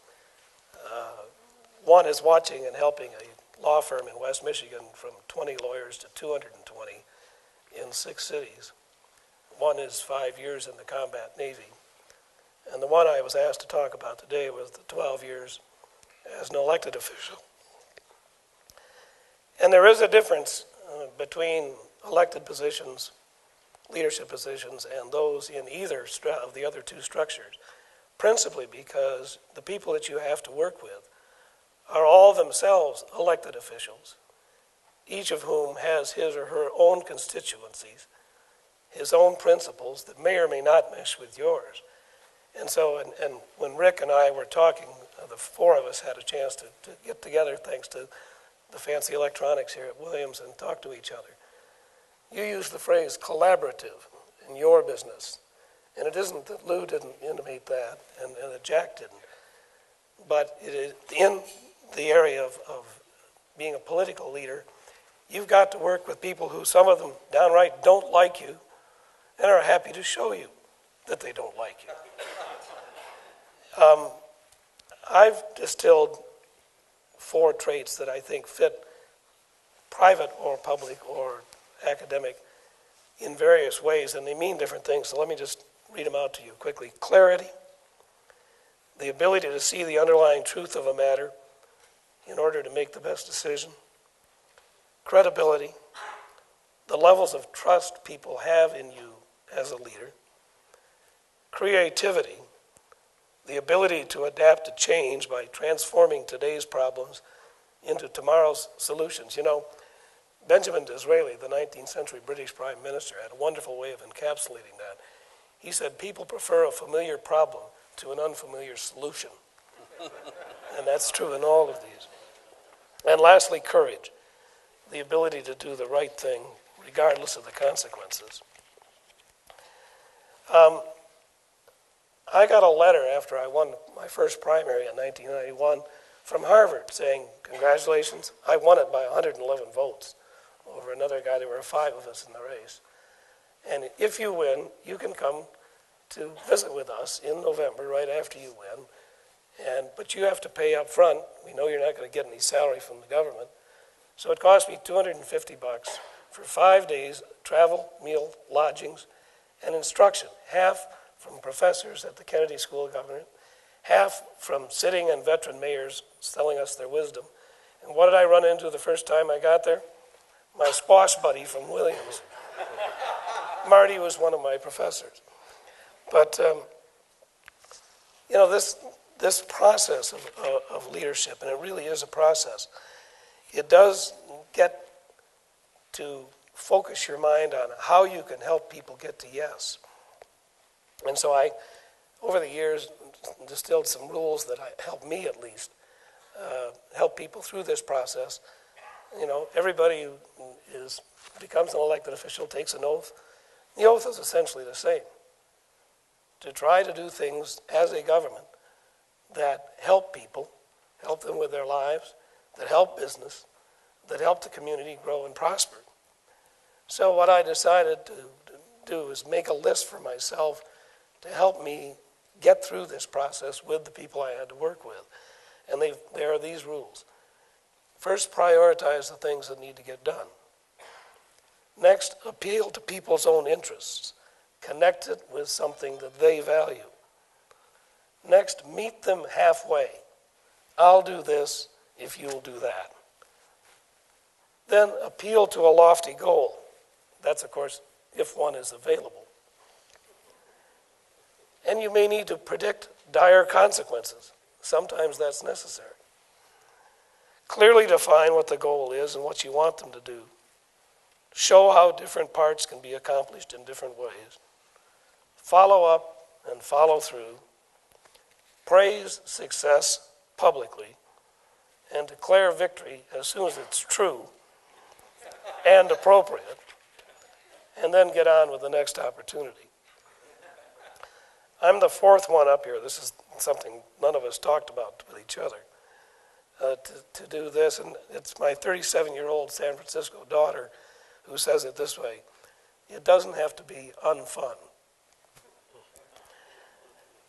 One is watching and helping a law firm in West Michigan from 20 lawyers to 220 in 6 cities. One is 5 years in the combat Navy. And the one I was asked to talk about today was the 12 years as an elected official. And there is a difference between elected positions, leadership positions, and those in either of the other 2 structures, principally because the people that you have to work with are all themselves elected officials, each of whom has his or her own constituencies, his own principles that may or may not mesh with yours. And so, and when Rick and I were talking, the 4 of us had a chance to get together thanks to the fancy electronics here at Williams and talk to each other. You used the phrase collaborative in your business. And it isn't that Lou didn't intimate that and that Jack didn't. But it is in the area of being a political leader, you've got to work with people who, some of them downright don't like you and are happy to show you that they don't like you. I've distilled 4 traits that I think fit private or public or academic in various ways, and they mean different things. So let me just read them out to you quickly. Clarity, the ability to see the underlying truth of a matter in order to make the best decision. Credibility, the levels of trust people have in you as a leader. Creativity, the ability to adapt to change by transforming today's problems into tomorrow's solutions. You know, Benjamin Disraeli, the 19th century British Prime Minister, had a wonderful way of encapsulating that. He said, people prefer a familiar problem to an unfamiliar solution. And that's true in all of these. And lastly, courage, the ability to do the right thing regardless of the consequences. I got a letter after I won my first primary in 1991 from Harvard saying, congratulations, I won it by 111 votes over another guy. There were 5 of us in the race. And if you win, you can come to visit with us in November, right after you win. But you have to pay up front. We know you're not going to get any salary from the government. So it cost me $250 for 5 days, travel, meal, lodgings, and instruction. Half from professors at the Kennedy School of Government, half from sitting and veteran mayors telling us their wisdom. And what did I run into the first time I got there? My squash buddy from Williams. Marty was one of my professors. But, this process of leadership, and it really is a process, it does get to focus your mind on how you can help people get to yes. And so I, over the years, distilled some rules that help me at least, help people through this process. Everybody who becomes an elected official takes an oath. The oath is essentially the same. To try to do things as a government that help people, help them with their lives, that help business, that help the community grow and prosper. So what I decided to do is make a list for myself to help me get through this process with the people I had to work with. And there are these rules. First, prioritize the things that need to get done. Next, appeal to people's own interests. Connect it with something that they value. Next, meet them halfway. I'll do this if you'll do that. Then appeal to a lofty goal. That's, of course, if one is available. And you may need to predict dire consequences. Sometimes that's necessary. Clearly define what the goal is and what you want them to do. Show how different parts can be accomplished in different ways. Follow up and follow through. Praise success publicly and declare victory as soon as it's true and appropriate, and then get on with the next opportunity. I'm the fourth one up here. This is something none of us talked about with each other, to do this, and it's my 37-year-old San Francisco daughter who says it this way: it doesn't have to be unfun.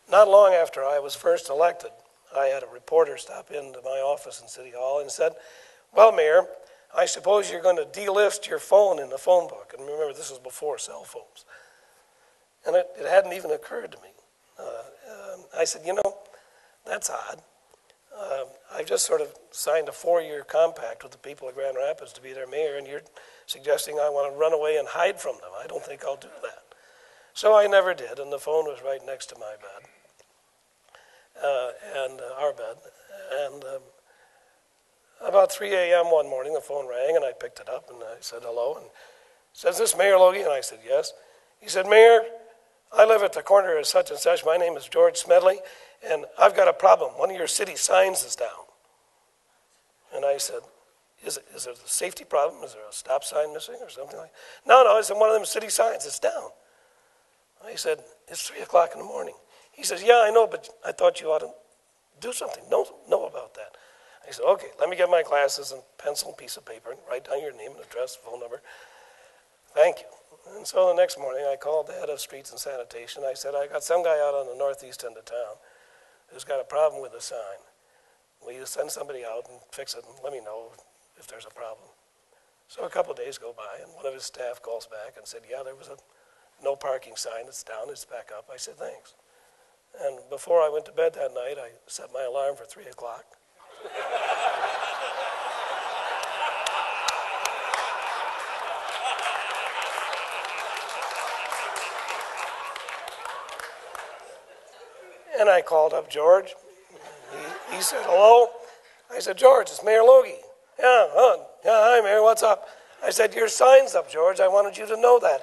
Not long after I was first elected, I had a reporter stop into my office in City Hall and said, "Well, Mayor, I suppose you're going to delist your phone in the phone book." And remember, this was before cell phones. And it hadn't even occurred to me. I said, that's odd. I've just sort of signed a 4-year compact with the people of Grand Rapids to be their mayor, and you're suggesting I want to run away and hide from them. I don't think I'll do that. So I never did, and the phone was right next to my bed, and our bed. And about 3 a.m. one morning, the phone rang, and I picked it up, and I said, hello, and says, "This Mayor Logie?" And I said, "Yes." He said, "Mayor, I live at the corner of such and such. My name is George Smedley, and I've got a problem. One of your city signs is down." And I said, is there a safety problem? Is there a stop sign missing or something like that? No, I said, one of them city signs, it's down. I said, it's 3 o'clock in the morning. He says, "Yeah, I know, but I thought you ought to do something. Know about that." I said, "Okay, let me get my glasses and pencil and piece of paper and write down your name and address, phone number. Thank you." And so the next morning I called the head of streets and sanitation. I said, "I got some guy out on the northeast end of town who's got a problem with the sign. Will you send somebody out and fix it and let me know if there's a problem?" So a couple of days go by, and one of his staff calls back and said, "Yeah, there was a no parking sign. It's down. It's back up." I said, "Thanks." And before I went to bed that night, I set my alarm for 3 o'clock. And I called up George. He said, "Hello?" I said, "George, it's Mayor Logie." "Yeah, hi, Mayor, what's up?" I said, "Your sign's up, George. I wanted you to know that."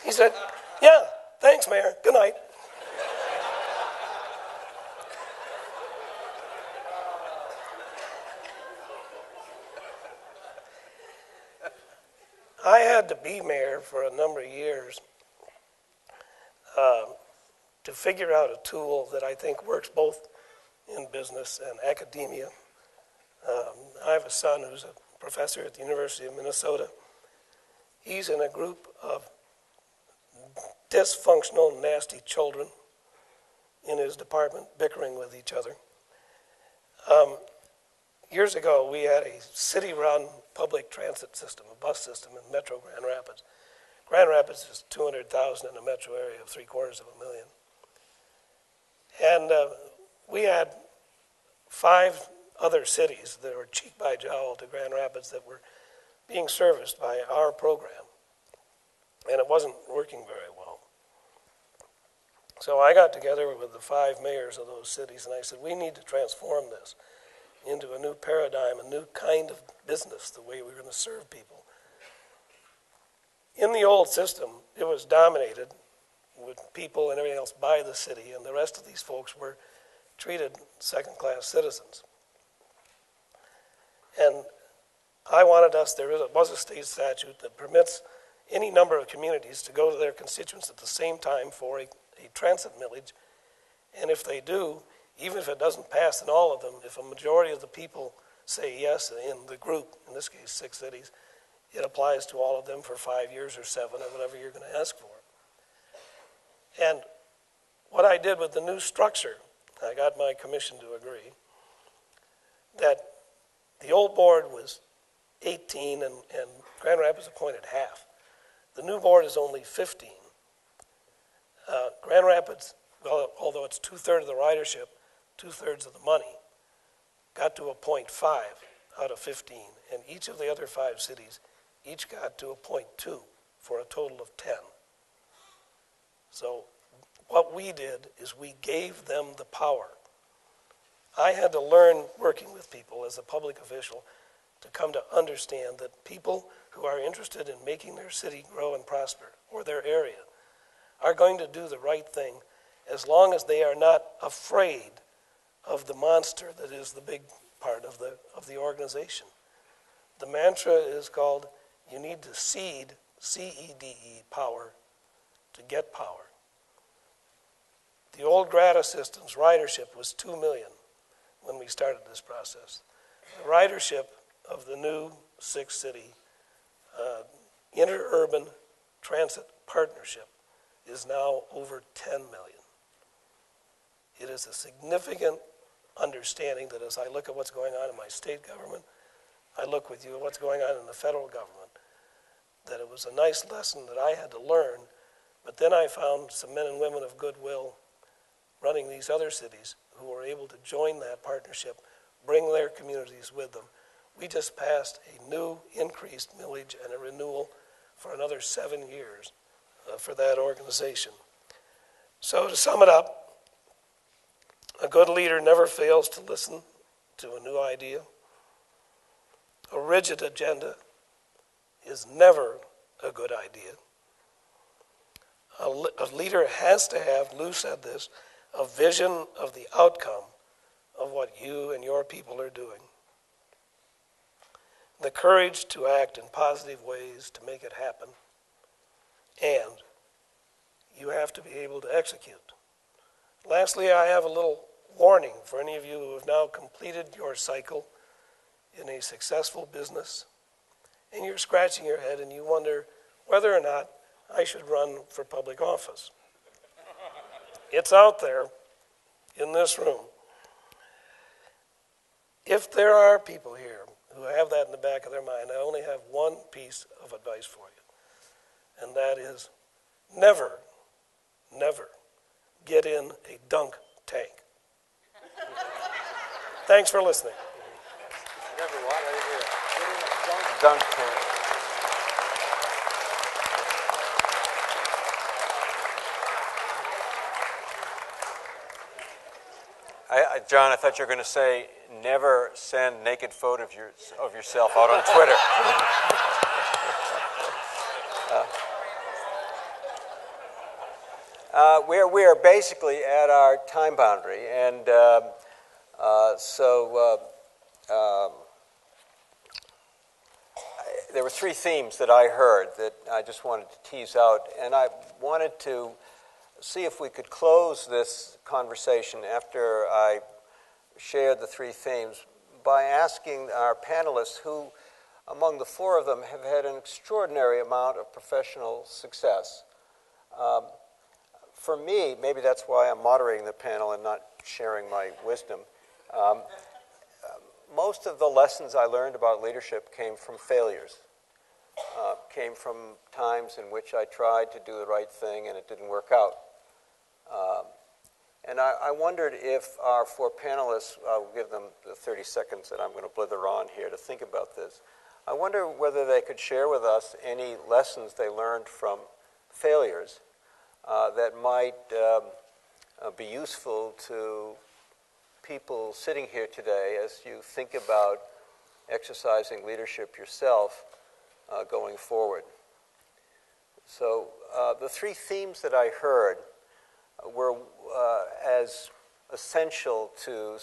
He said, "Yeah, thanks, Mayor. Good night." I had to be mayor for a number of years to figure out a tool that I think works both in business and academia. I have a son who's a professor at the University of Minnesota, He's in a group of dysfunctional, nasty children in his department bickering with each other. Years ago, we had a city-run public transit system, a bus system in Metro Grand Rapids. Grand Rapids is 200,000 in a metro area of 750,000. And we had 5 other cities that were cheek by jowl to Grand Rapids that were being serviced by our program. And it wasn't working very well. So I got together with the 5 mayors of those cities and I said, we need to transform this into a new paradigm, a new kind of business, the way we're going to serve people. In the old system, it was dominated with people and everything else by the city, and the rest of these folks were treated second-class citizens. And I wanted us, there was a state statute that permits any number of communities to go to their constituents at the same time for a transit millage, and if they do, even if it doesn't pass in all of them, if a majority of the people say yes in the group, in this case 6 cities, it applies to all of them for 5 years or 7 or whatever you're going to ask for. And what I did with the new structure, I got my commission to agree, that the old board was 18 and Grand Rapids appointed half. The new board is only 15. Grand Rapids, well, although it's 2/3 of the ridership, 2/3 of the money, got to appoint 5 out of 15, and each of the other 5 cities each got to appoint 2 for a total of 10. So what we did is we gave them the power. I had to learn, working with people as a public official, to come to understand that people who are interested in making their city grow and prosper, or their area, are going to do the right thing as long as they are not afraid of the monster that is the big part of the organization. The mantra is called, you need to seed, C-E-D-E, power, to get power. The old grata system's ridership was 2 million when we started this process. The ridership of the new 6-city interurban transit partnership is now over 10 million. It is a significant understanding that as I look at what's going on in my state government, I look with you at what's going on in the federal government, that it was a nice lesson that I had to learn, but then I found some men and women of goodwill running these other cities who were able to join that partnership, bring their communities with them. We just passed a new increased millage and a renewal for another 7 years for that organization. So to sum it up, a good leader never fails to listen to a new idea. A rigid agenda is never a good idea. A leader has to have, Lou said this, a vision of the outcome of what you and your people are doing. The courage to act in positive ways to make it happen. And you have to be able to execute. Lastly, I have a little warning for any of you who have now completed your cycle in a successful business, and you're scratching your head and you wonder whether or not I should run for public office. It's out there in this room. If there are people here who have that in the back of their mind, I only have one piece of advice for you, and that is never, never get in a dunk tank. Thanks for listening. Never what? I didn't hear it. Get in a dunk tank. John, I thought you were going to say, never send naked photos of yourself out on Twitter. We are basically at our time boundary, and there were 3 themes that I heard that I just wanted to tease out, and I wanted to see if we could close this conversation after I shared the 3 themes by asking our panelists who among the four of them have had an extraordinary amount of professional success. For me, maybe that's why I'm moderating the panel and not sharing my wisdom. Most of the lessons I learned about leadership came from failures, came from times in which I tried to do the right thing and it didn't work out. And I wondered if our four panelists, I'll give them the 30 seconds that I'm going to blither on here to think about this. I wonder whether they could share with us any lessons they learned from failures that might be useful to people sitting here today as you think about exercising leadership yourself going forward. So the three themes that I heard were as essential to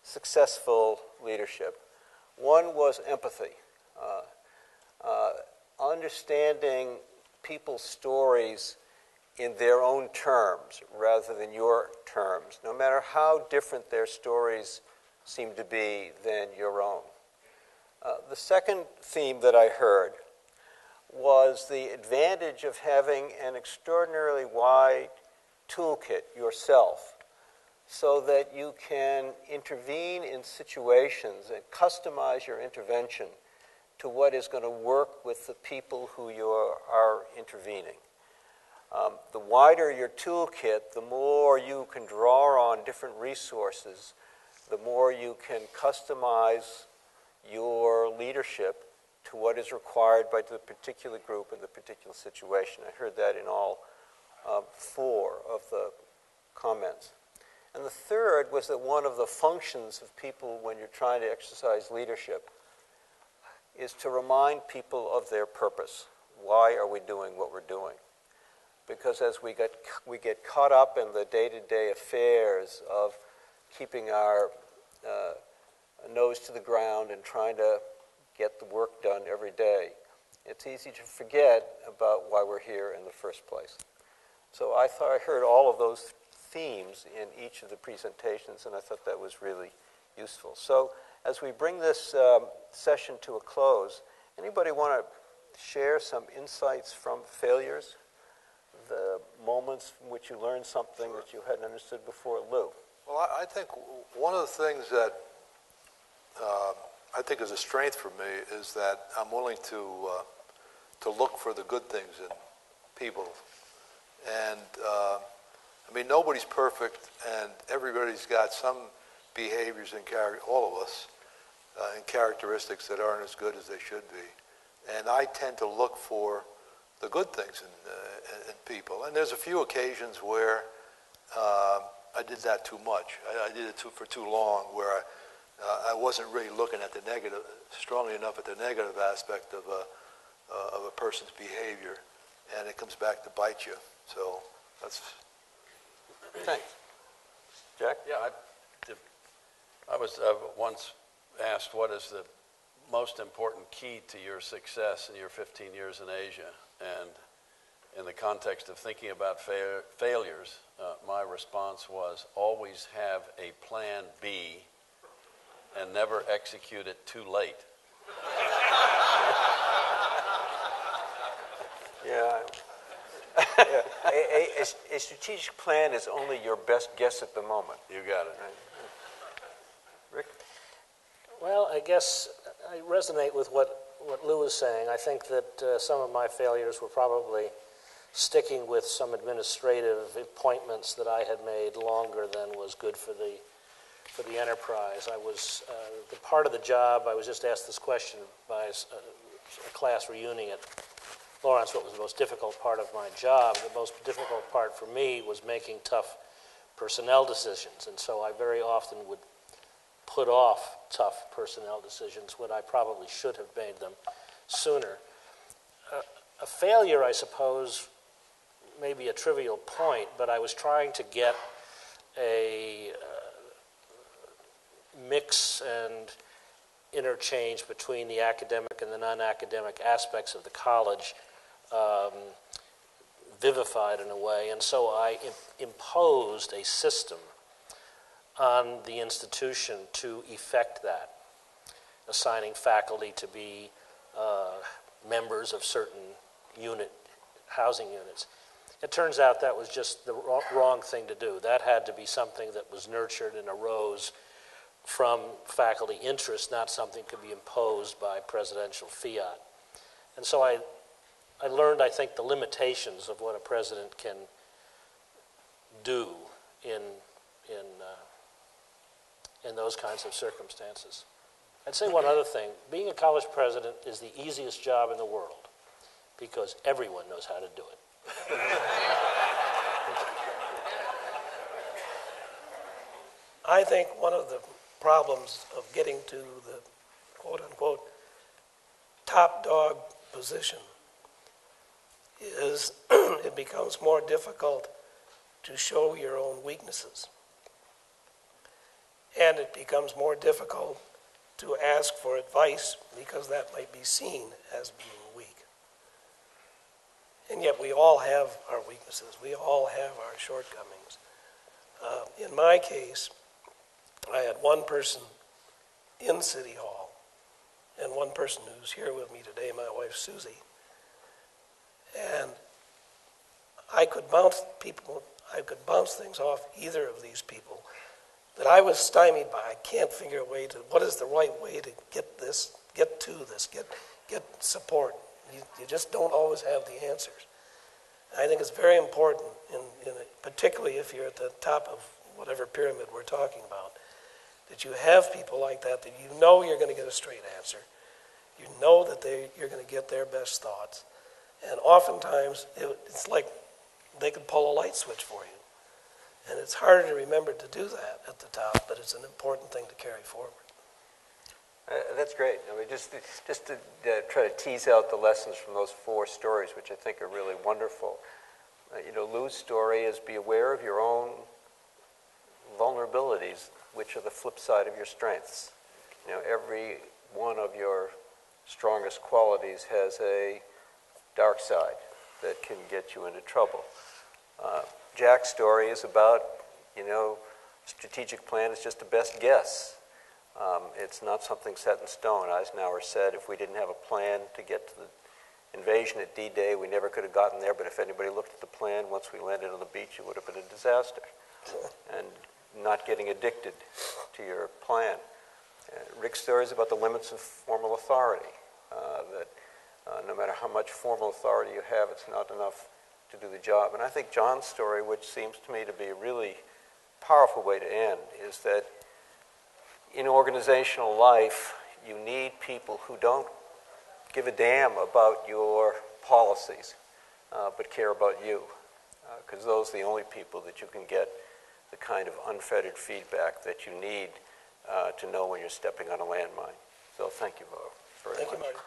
successful leadership. One was empathy, understanding people's stories in their own terms rather than your terms, no matter how different their stories seem to be than your own. The second theme that I heard was the advantage of having an extraordinarily wide toolkit yourself so that you can intervene in situations and customize your intervention to what is going to work with the people who you are intervening. The wider your toolkit, the more you can draw on different resources, the more you can customize your leadership to what is required by the particular group in the particular situation. I heard that in all four of the comments. And the third was that one of the functions of people when you're trying to exercise leadership is to remind people of their purpose. Why are we doing what we're doing? Because as we get caught up in the day-to-day affairs of keeping our nose to the ground and trying to get the work done every day, it's easy to forget about why we're here in the first place. So I thought I heard all of those themes in each of the presentations, and I thought that was really useful. So as we bring this session to a close, anybody want to share some insights from failures? The moments in which you learned something that you hadn't understood before? Lou. Well, I think one of the things that I think is a strength for me is that I'm willing to look for the good things in people. And I mean, nobody's perfect, and everybody's got some behaviors and all of us, and characteristics that aren't as good as they should be. And I tend to look for the good things in people. And there's a few occasions where I did that too much. I did it for too long, where I wasn't really looking at the negative, strongly enough at the negative aspect of a person's behavior, and it comes back to bite you. So that's... Thanks. Jack? Yeah, I was once asked what is the most important key to your success in your 15 years in Asia, and in the context of thinking about failures, my response was always have a plan B and never execute it too late. Yeah. A strategic plan is only your best guess at the moment. You got it. Rick? Well, I guess I resonate with what Lou was saying. I think that some of my failures were probably sticking with some administrative appointments that I had made longer than was good for the enterprise. I was the part of the job. I was just asked this question by a class reuniting at Lawrence. What was the most difficult part of my job? The most difficult part for me was making tough personnel decisions, and so I very often would put off tough personnel decisions when I probably should have made them sooner. A failure, I suppose, may be a trivial point, but I was trying to get a mix and interchange between the academic and the non-academic aspects of the college vivified in a way, and so I imposed a system on the institution to effect that, assigning faculty to be members of certain housing units. It turns out that was just the wrong thing to do. That had to be something that was nurtured and arose from faculty interest, not something that could be imposed by presidential fiat. And so I learned, I think, the limitations of what a president can do in those kinds of circumstances. I'd say one other thing. Being a college president is the easiest job in the world because everyone knows how to do it. I think one of the problems of getting to the quote-unquote top dog position is it becomes more difficult to show your own weaknesses. And it becomes more difficult to ask for advice because that might be seen as being weak. And yet we all have our weaknesses. We all have our shortcomings. In my case, I had one person in City Hall and one person who's here with me today, my wife Susie. And I could bounce things off either of these people that I was stymied by. I can't figure a way to, what is the right way to get to this, get support. You just don't always have the answers. I think it's very important, particularly if you're at the top of whatever pyramid we're talking about, that you have people like that you know you're going to get a straight answer. You know that you're going to get their best thoughts. And oftentimes, it's like they could pull a light switch for you. And it's harder to remember to do that at the top, but it's an important thing to carry forward. That's great. I mean, just to try to tease out the lessons from those 4 stories, which I think are really wonderful. Lou's story is be aware of your own vulnerabilities, which are the flip side of your strengths. Every one of your strongest qualities has a dark side that can get you into trouble. Jack's story is about, strategic plan is just a best guess. It's not something set in stone. Eisenhower said if we didn't have a plan to get to the invasion at D-Day, we never could have gotten there, but if anybody looked at the plan, once we landed on the beach, it would have been a disaster. And not getting addicted to your plan. Rick's story is about the limits of formal authority, that no matter how much formal authority you have, it's not enough to do the job. And I think John's story, which seems to me to be a really powerful way to end, is that in organizational life, you need people who don't give a damn about your policies, but care about you, because those are the only people that you can get the kind of unfettered feedback that you need to know when you're stepping on a landmine. So thank you very much. Thank you, Marty.